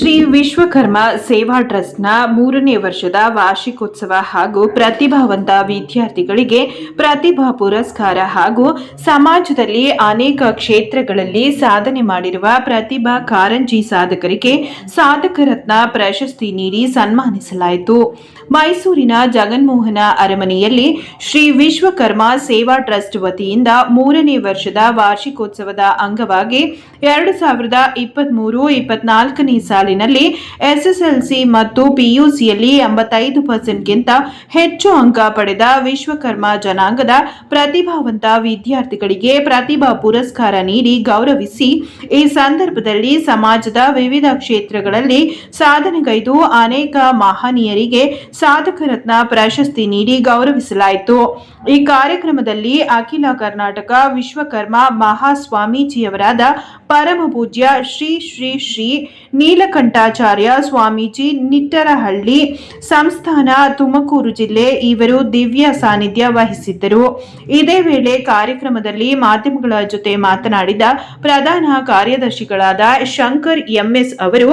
ಶ್ರೀ ವಿಶ್ವಕರ್ಮ ಸೇವಾ ಟ್ರಸ್ಟ್ನ 3ನೇ ವರ್ಷದ ವಾರ್ಷಿಕೋತ್ಸವ ಹಾಗೂ ಪ್ರತಿಭಾವಂತ ವಿದ್ಯಾರ್ಥಿಗಳಿಗೆ ಪ್ರತಿಭಾ ಪುರಸ್ಕಾರ ಹಾಗೂ ಸಮಾಜದಲ್ಲಿ ಅನೇಕ ಕ್ಷೇತ್ರಗಳಲ್ಲಿ ಸಾಧನೆ ಮಾಡಿರುವ ಪ್ರತಿಭಾ ಕಾರಂಜಿ ಸಾಧಕರಿಗೆ ಸಾಧಕ ರತ್ನ ಪ್ರಶಸ್ತಿ ನೀಡಿ ಸನ್ಮಾನಿಸಲಾಯಿತು. ಮೈಸೂರಿನ ಜಗನ್ಮೋಹನ ಅರಮನೆಯಲ್ಲಿ ಶ್ರೀ ವಿಶ್ವಕರ್ಮ ಸೇವಾ ಟ್ರಸ್ಟ್ ವತಿಯಿಂದ 3ನೇ ವರ್ಷದ ವಾರ್ಷಿಕೋತ್ಸವದ ಅಂಗವಾಗಿ 2023-24ನೇ ಸಾಲಿನಲ್ಲಿ ಎಸ್ಎಸ್ಎಲ್ಸಿ ಮತ್ತು ಪಿಯುಸಿಯಲ್ಲಿ 85%ಗಿಂತ ಹೆಚ್ಚು ಅಂಕ ಪಡೆದ ವಿಶ್ವಕರ್ಮ ಜನಾಂಗದ ಪ್ರತಿಭಾವಂತ ವಿದ್ಯಾರ್ಥಿಗಳಿಗೆ ಪ್ರತಿಭಾ ಪುರಸ್ಕಾರ ನೀಡಿ ಗೌರವಿಸಿ, ಈ ಸಂದರ್ಭದಲ್ಲಿ ಸಮಾಜದ ವಿವಿಧ ಕ್ಷೇತ್ರಗಳಲ್ಲಿ ಸಾಧನೆಗೈದು ಅನೇಕ ಮಹನೀಯರಿಗೆ ಸಾಧಕ ರತ್ನ ಪ್ರಶಸ್ತಿ ನೀಡಿ ಗೌರವಿಸಲಾಯಿತು. ಈ ಕಾರ್ಯಕ್ರಮದಲ್ಲಿ ಅಖಿಲ ಕರ್ನಾಟಕ ವಿಶ್ವಕರ್ಮ ಮಹಾಸ್ವಾಮೀಜಿಯವರಾದ ಪರಮ ಪೂಜ್ಯ ಶ್ರೀ ಶ್ರೀ ಶ್ರೀ ನೀಲಕಂಠಾಚಾರ್ಯ ಸ್ವಾಮೀಜಿ ನಿಟ್ಟರಹಳ್ಳಿ ಸಂಸ್ಥಾನ ತುಮಕೂರು ಜಿಲ್ಲೆ ಇವರು ದಿವ್ಯ ಸಾನ್ನಿಧ್ಯ ವಹಿಸಿದ್ದರು. ಇದೇ ವೇಳೆ ಕಾರ್ಯಕ್ರಮದಲ್ಲಿ ಮಾಧ್ಯಮಗಳ ಜೊತೆ ಮಾತನಾಡಿದ ಪ್ರಧಾನ ಕಾರ್ಯದರ್ಶಿಗಳಾದ ಶಂಕರ್ ಎಂಎಸ್ ಅವರು,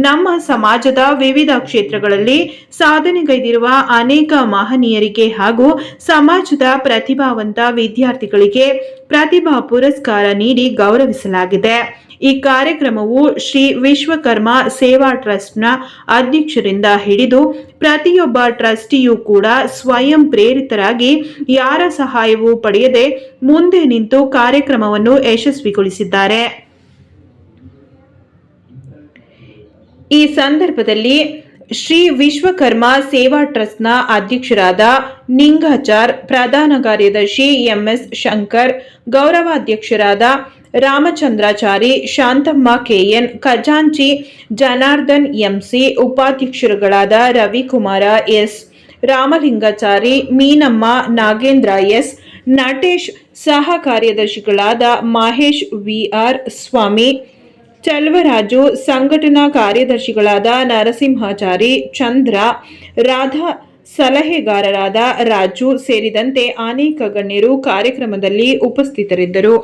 ನಮ್ಮ ಸಮಾಜದ ವಿವಿಧ ಕ್ಷೇತ್ರಗಳಲ್ಲಿ ಸಾಧನೆಗೈದಿರುವ ಅನೇಕ ಮಹನೀಯರಿಗೆ ಹಾಗೂ ಸಮಾಜದ ಪ್ರತಿಭಾವಂತ ವಿದ್ಯಾರ್ಥಿಗಳಿಗೆ ಪ್ರತಿಭಾ ಪುರಸ್ಕಾರ ನೀಡಿ ಗೌರವಿಸಲಾಗಿದೆ. ಈ ಕಾರ್ಯಕ್ರಮವು ಶ್ರೀ ವಿಶ್ವಕರ್ಮ ಸೇವಾ ಟ್ರಸ್ಟ್ನ ಅಧ್ಯಕ್ಷರಿಂದ ಹಿಡಿದು ಪ್ರತಿಯೊಬ್ಬ ಟ್ರಸ್ಟಿಯೂ ಕೂಡ ಸ್ವಯಂ ಪ್ರೇರಿತರಾಗಿ ಯಾರ ಸಹಾಯವೂ ಪಡೆಯದೆ ಮುಂದೆ ನಿಂತು ಕಾರ್ಯಕ್ರಮವನ್ನು ಯಶಸ್ವಿಗೊಳಿಸಿದ್ದಾರೆ. ಈ ಸಂದರ್ಭದಲ್ಲಿ ಶ್ರೀ ವಿಶ್ವಕರ್ಮ ಸೇವಾ ಟ್ರಸ್ಟ್ನ ಅಧ್ಯಕ್ಷರಾದ ನಿಂಗಾಚಾರ್, ಪ್ರಧಾನ ಕಾರ್ಯದರ್ಶಿ ಎಂಎಸ್ ಶಂಕರ್, ಗೌರವಾಧ್ಯಕ್ಷರಾದ ರಾಮಚಂದ್ರಾಚಾರಿ, ಶಾಂತಮ್ಮ ಕೆಎನ್, ಖಜಾಂಚಿ ಜನಾರ್ದನ್ ಎಂಸಿ, ಉಪಾಧ್ಯಕ್ಷರುಗಳಾದ ರವಿಕುಮಾರ ಎಸ್, ರಾಮಲಿಂಗಾಚಾರಿ, ಮೀನಮ್ಮ, ನಾಗೇಂದ್ರ ಎಸ್, ನಟೇಶ್, ಸಹ ಕಾರ್ಯದರ್ಶಿಗಳಾದ ಮಹೇಶ್ ವಿಆರ್, ಸ್ವಾಮಿ, ಚಲವರಾಜು, ಸಂಘಟನಾ ಕಾರ್ಯದರ್ಶಿಗಳಾದ ನರಸಿಂಹಾಚಾರಿ, ಚಂದ್ರ, ರಾಧಾ, ಸಲಹೆಗಾರರಾದ ರಾಜು ಸೇರಿದಂತೆ ಅನೇಕ ಗಣ್ಯರು ಕಾರ್ಯಕ್ರಮದಲ್ಲಿ ಉಪಸ್ಥಿತರಿದ್ದರು.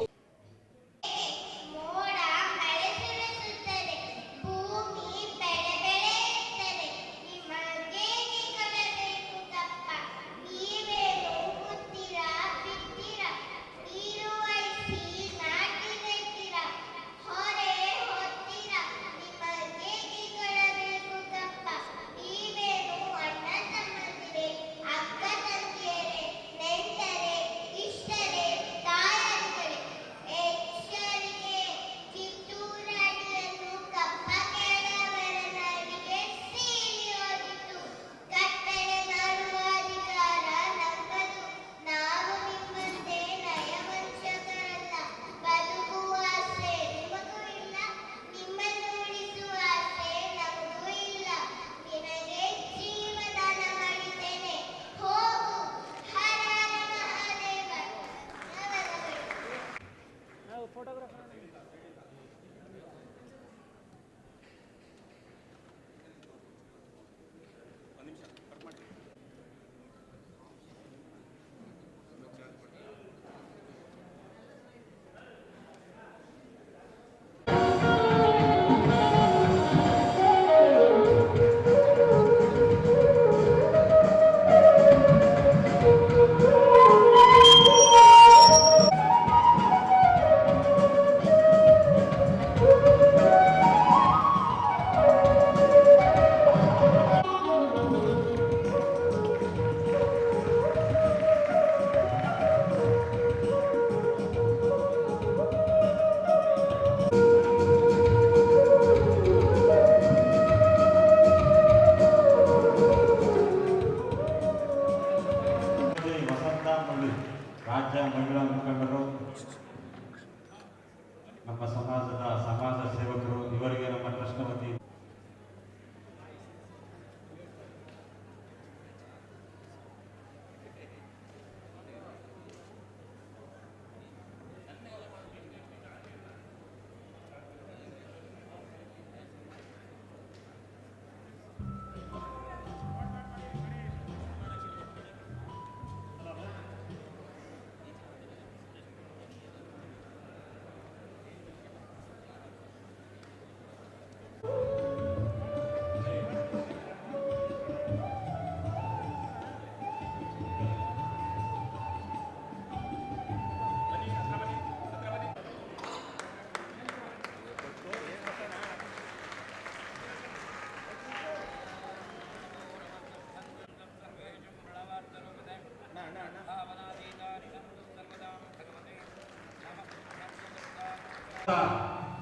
ರಾಜ್ಯ ಮಹಿಳಾ ಮುಖಂಡರು, ನಮ್ಮ ಸಮಾಜದ ಸಮಾಜ ಸೇವಕರು, ಇವರಿಗೆ ನಮ್ಮ ಟ್ರಸ್ಟ್ ವತಿ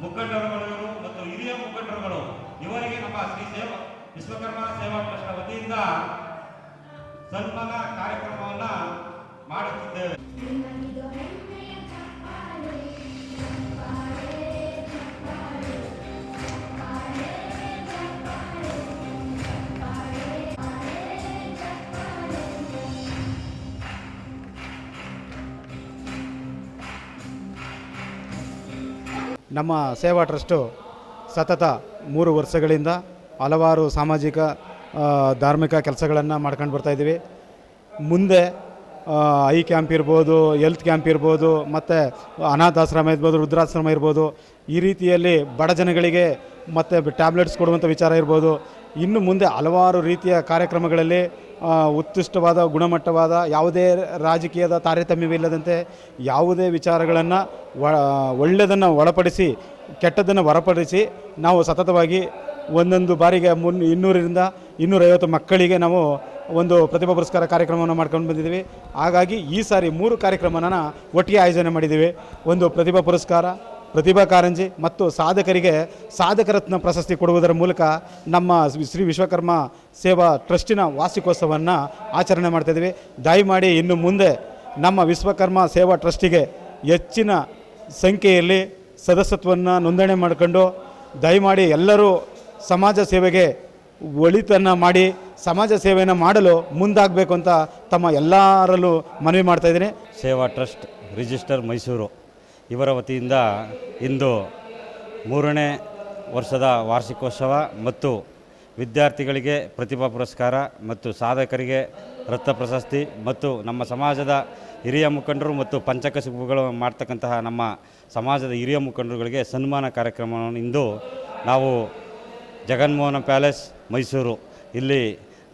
ಮುಖಂಡರುಗಳು ಮತ್ತು ಹಿರಿಯ ಮುಖಂಡರುಗಳು ಇವರಿಗೆ ನಮ್ಮ ವಿಶ್ವಕರ್ಮ ಸೇವಾ ಟ್ರಸ್ಟ್ ವತಿಯಿಂದ ಸನ್ಮಾನ ಕಾರ್ಯಕ್ರಮವನ್ನು ಮಾಡುತ್ತಿದ್ದೇವೆ. ನಮ್ಮ ಸೇವಾ ಟ್ರಸ್ಟು ಸತತ 3 ವರ್ಷಗಳಿಂದ ಹಲವಾರು ಸಾಮಾಜಿಕ ಧಾರ್ಮಿಕ ಕೆಲಸಗಳನ್ನು ಮಾಡ್ಕೊಂಡು ಬರ್ತಾಯಿದ್ದೀವಿ. ಮುಂದೆ ಐ ಕ್ಯಾಂಪ್ ಇರ್ಬೋದು, ಹೆಲ್ತ್ ಕ್ಯಾಂಪ್ ಇರ್ಬೋದು, ಮತ್ತು ಅನಾಥಾಶ್ರಮ ಇರ್ಬೋದು, ವೃದ್ಧಾಶ್ರಮ ಇರ್ಬೋದು, ಈ ರೀತಿಯಲ್ಲಿ ಬಡ ಜನಗಳಿಗೆ ಮತ್ತು ಟ್ಯಾಬ್ಲೆಟ್ಸ್ ಕೊಡುವಂಥ ವಿಚಾರ ಇರ್ಬೋದು. ಇನ್ನು ಮುಂದೆ ಹಲವಾರು ರೀತಿಯ ಕಾರ್ಯಕ್ರಮಗಳಲ್ಲಿ ಉತ್ಕೃಷ್ಟವಾದ ಗುಣಮಟ್ಟವಾದ ಯಾವುದೇ ರಾಜಕೀಯದ ತಾರತಮ್ಯವಿಲ್ಲದಂತೆ ಯಾವುದೇ ವಿಚಾರಗಳನ್ನು ಒಳ್ಳೆಯದನ್ನು ಒಳಪಡಿಸಿ ಕೆಟ್ಟದ್ದನ್ನು ಹೊರಪಡಿಸಿ ನಾವು ಸತತವಾಗಿ ಒಂದೊಂದು ಬಾರಿಗೆ 200ರಿಂದ 250 ಮಕ್ಕಳಿಗೆ ನಾವು ಒಂದು ಪ್ರತಿಭಾ ಪುರಸ್ಕಾರ ಕಾರ್ಯಕ್ರಮವನ್ನು ಮಾಡ್ಕೊಂಡು ಬಂದಿದ್ದೀವಿ. ಹಾಗಾಗಿ ಈ ಸಾರಿ 3 ಕಾರ್ಯಕ್ರಮನ ಒಟ್ಟಿಗೆ ಆಯೋಜನೆ ಮಾಡಿದ್ದೀವಿ. ಒಂದು ಪ್ರತಿಭಾ ಪುರಸ್ಕಾರ, ಪ್ರತಿಭಾ ಕಾರಂಜಿ ಮತ್ತು ಸಾಧಕರಿಗೆ ಸಾಧಕರತ್ನ ಪ್ರಶಸ್ತಿ ಕೊಡುವುದರ ಮೂಲಕ ನಮ್ಮ ಶ್ರೀ ವಿಶ್ವಕರ್ಮ ಸೇವಾ ಟ್ರಸ್ಟಿನ ವಾರ್ಷಿಕೋತ್ಸವವನ್ನು ಆಚರಣೆ ಮಾಡ್ತಾಯಿದ್ದೀವಿ. ದಯಮಾಡಿ ಇನ್ನು ಮುಂದೆ ನಮ್ಮ ವಿಶ್ವಕರ್ಮ ಸೇವಾ ಟ್ರಸ್ಟಿಗೆ ಹೆಚ್ಚಿನ ಸಂಖ್ಯೆಯಲ್ಲಿ ಸದಸ್ಯತ್ವವನ್ನು ನೋಂದಣಿ ಮಾಡಿಕೊಂಡು ದಯಮಾಡಿ ಎಲ್ಲರೂ ಸಮಾಜ ಸೇವೆಗೆ ಒಳಿತನ್ನು ಮಾಡಿ ಸಮಾಜ ಸೇವೆಯನ್ನು ಮಾಡಲು ಮುಂದಾಗಬೇಕು ಅಂತ ತಮ್ಮ ಎಲ್ಲರಲ್ಲೂ ಮನವಿ ಮಾಡ್ತಾಯಿದ್ದೀನಿ. ಸೇವಾ ಟ್ರಸ್ಟ್ ರಿಜಿಸ್ಟರ್ ಮೈಸೂರು ಇವರ ವತಿಯಿಂದ ಇಂದು 3ನೇ ವರ್ಷದ ವಾರ್ಷಿಕೋತ್ಸವ ಮತ್ತು ವಿದ್ಯಾರ್ಥಿಗಳಿಗೆ ಪ್ರತಿಭಾ ಪುರಸ್ಕಾರ ಮತ್ತು ಸಾಧಕರಿಗೆ ರತ್ನ ಪ್ರಶಸ್ತಿ ಮತ್ತು ನಮ್ಮ ಸಮಾಜದ ಹಿರಿಯ ಮುಖಂಡರು ಮತ್ತು ಪಂಚಕಸುಬುಗಳು ಮಾಡ್ತಕ್ಕಂತಹ ನಮ್ಮ ಸಮಾಜದ ಹಿರಿಯ ಮುಖಂಡರುಗಳಿಗೆ ಸನ್ಮಾನ ಕಾರ್ಯಕ್ರಮವನ್ನು ಇಂದು ನಾವು ಜಗನ್ಮೋಹನ ಪ್ಯಾಲೇಸ್ ಮೈಸೂರು ಇಲ್ಲಿ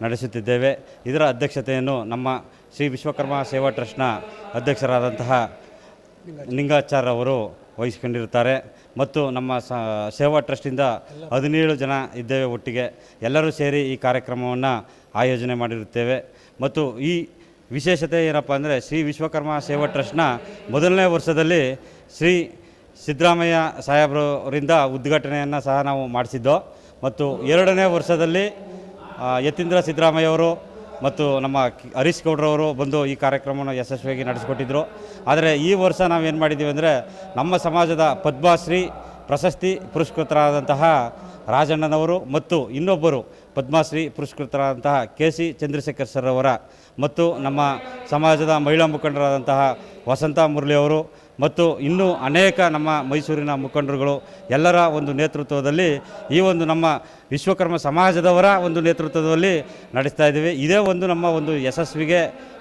ನಡೆಸುತ್ತಿದ್ದೇವೆ. ಇದರ ಅಧ್ಯಕ್ಷತೆಯನ್ನು ನಮ್ಮ ಶ್ರೀ ವಿಶ್ವಕರ್ಮ ಸೇವಾ ಟ್ರಸ್ಟ್ನ ಅಧ್ಯಕ್ಷರಾದಂತಹ ನಿಂಗಾಚಾರ್ ಅವರು ವಹಿಸ್ಕೊಂಡಿರ್ತಾರೆ. ಮತ್ತು ನಮ್ಮ ಸೇವಾ ಟ್ರಸ್ಟಿಂದ 17 ಜನ ಇದ್ದೇವೆ. ಒಟ್ಟಿಗೆ ಎಲ್ಲರೂ ಸೇರಿ ಈ ಕಾರ್ಯಕ್ರಮವನ್ನು ಆಯೋಜನೆ ಮಾಡಿರುತ್ತೇವೆ. ಮತ್ತು ಈ ವಿಶೇಷತೆ ಏನಪ್ಪ ಅಂದರೆ ಶ್ರೀ ವಿಶ್ವಕರ್ಮ ಸೇವಾ ಟ್ರಸ್ಟ್ನ 1ನೇ ವರ್ಷದಲ್ಲಿ ಶ್ರೀ ಸಿದ್ದರಾಮಯ್ಯ ಸಾಹೇಬರಿಂದ ಉದ್ಘಾಟನೆಯನ್ನು ಸಹ ನಾವು ಮಾಡಿಸಿದ್ದೋ. ಮತ್ತು 2ನೇ ವರ್ಷದಲ್ಲಿ ಯತೀಂದ್ರ ಸಿದ್ದರಾಮಯ್ಯವರು ಮತ್ತು ನಮ್ಮ ಹರೀಶ್ ಗೌಡ್ರವರು ಬಂದು ಈ ಕಾರ್ಯಕ್ರಮವನ್ನು ಯಶಸ್ವಿಯಾಗಿ ನಡೆಸಿಕೊಟ್ಟಿದ್ದರು. ಆದರೆ ಈ ವರ್ಷ ನಾವೇನು ಮಾಡಿದ್ದೀವಿ ಅಂದರೆ ನಮ್ಮ ಸಮಾಜದ ಪದ್ಮಶ್ರೀ ಪ್ರಶಸ್ತಿ ಪುರಸ್ಕೃತರಾದಂತಹ ರಾಜಣ್ಣನವರು ಮತ್ತು ಇನ್ನೊಬ್ಬರು ಪದ್ಮಶ್ರೀ ಪುರಸ್ಕೃತರಾದಂತಹ KC ಚಂದ್ರಶೇಖರ್ ಸರ್ ಅವರ ಮತ್ತು ನಮ್ಮ ಸಮಾಜದ ಮಹಿಳಾ ಮುಖಂಡರಾದಂತಹ ವಸಂತ ಮುರಳಿಯವರು ಮತ್ತು ಇನ್ನೂ ಅನೇಕ ನಮ್ಮ ಮೈಸೂರಿನ ಮುಖಂಡರುಗಳು ಎಲ್ಲರ ಒಂದು ನೇತೃತ್ವದಲ್ಲಿ ಈ ಒಂದು ನಮ್ಮ ವಿಶ್ವಕರ್ಮ ಸಮಾಜದವರ ಒಂದು ನೇತೃತ್ವದಲ್ಲಿ ನಡೆಸ್ತಾ ಇದ್ದೀವಿ. ಇದೇ ಒಂದು ನಮ್ಮ ಒಂದು ಯಶಸ್ವಿಗೆ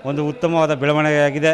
ಒಂದು ಉತ್ತಮವಾದ ಬೆಳವಣಿಗೆಯಾಗಿದೆ.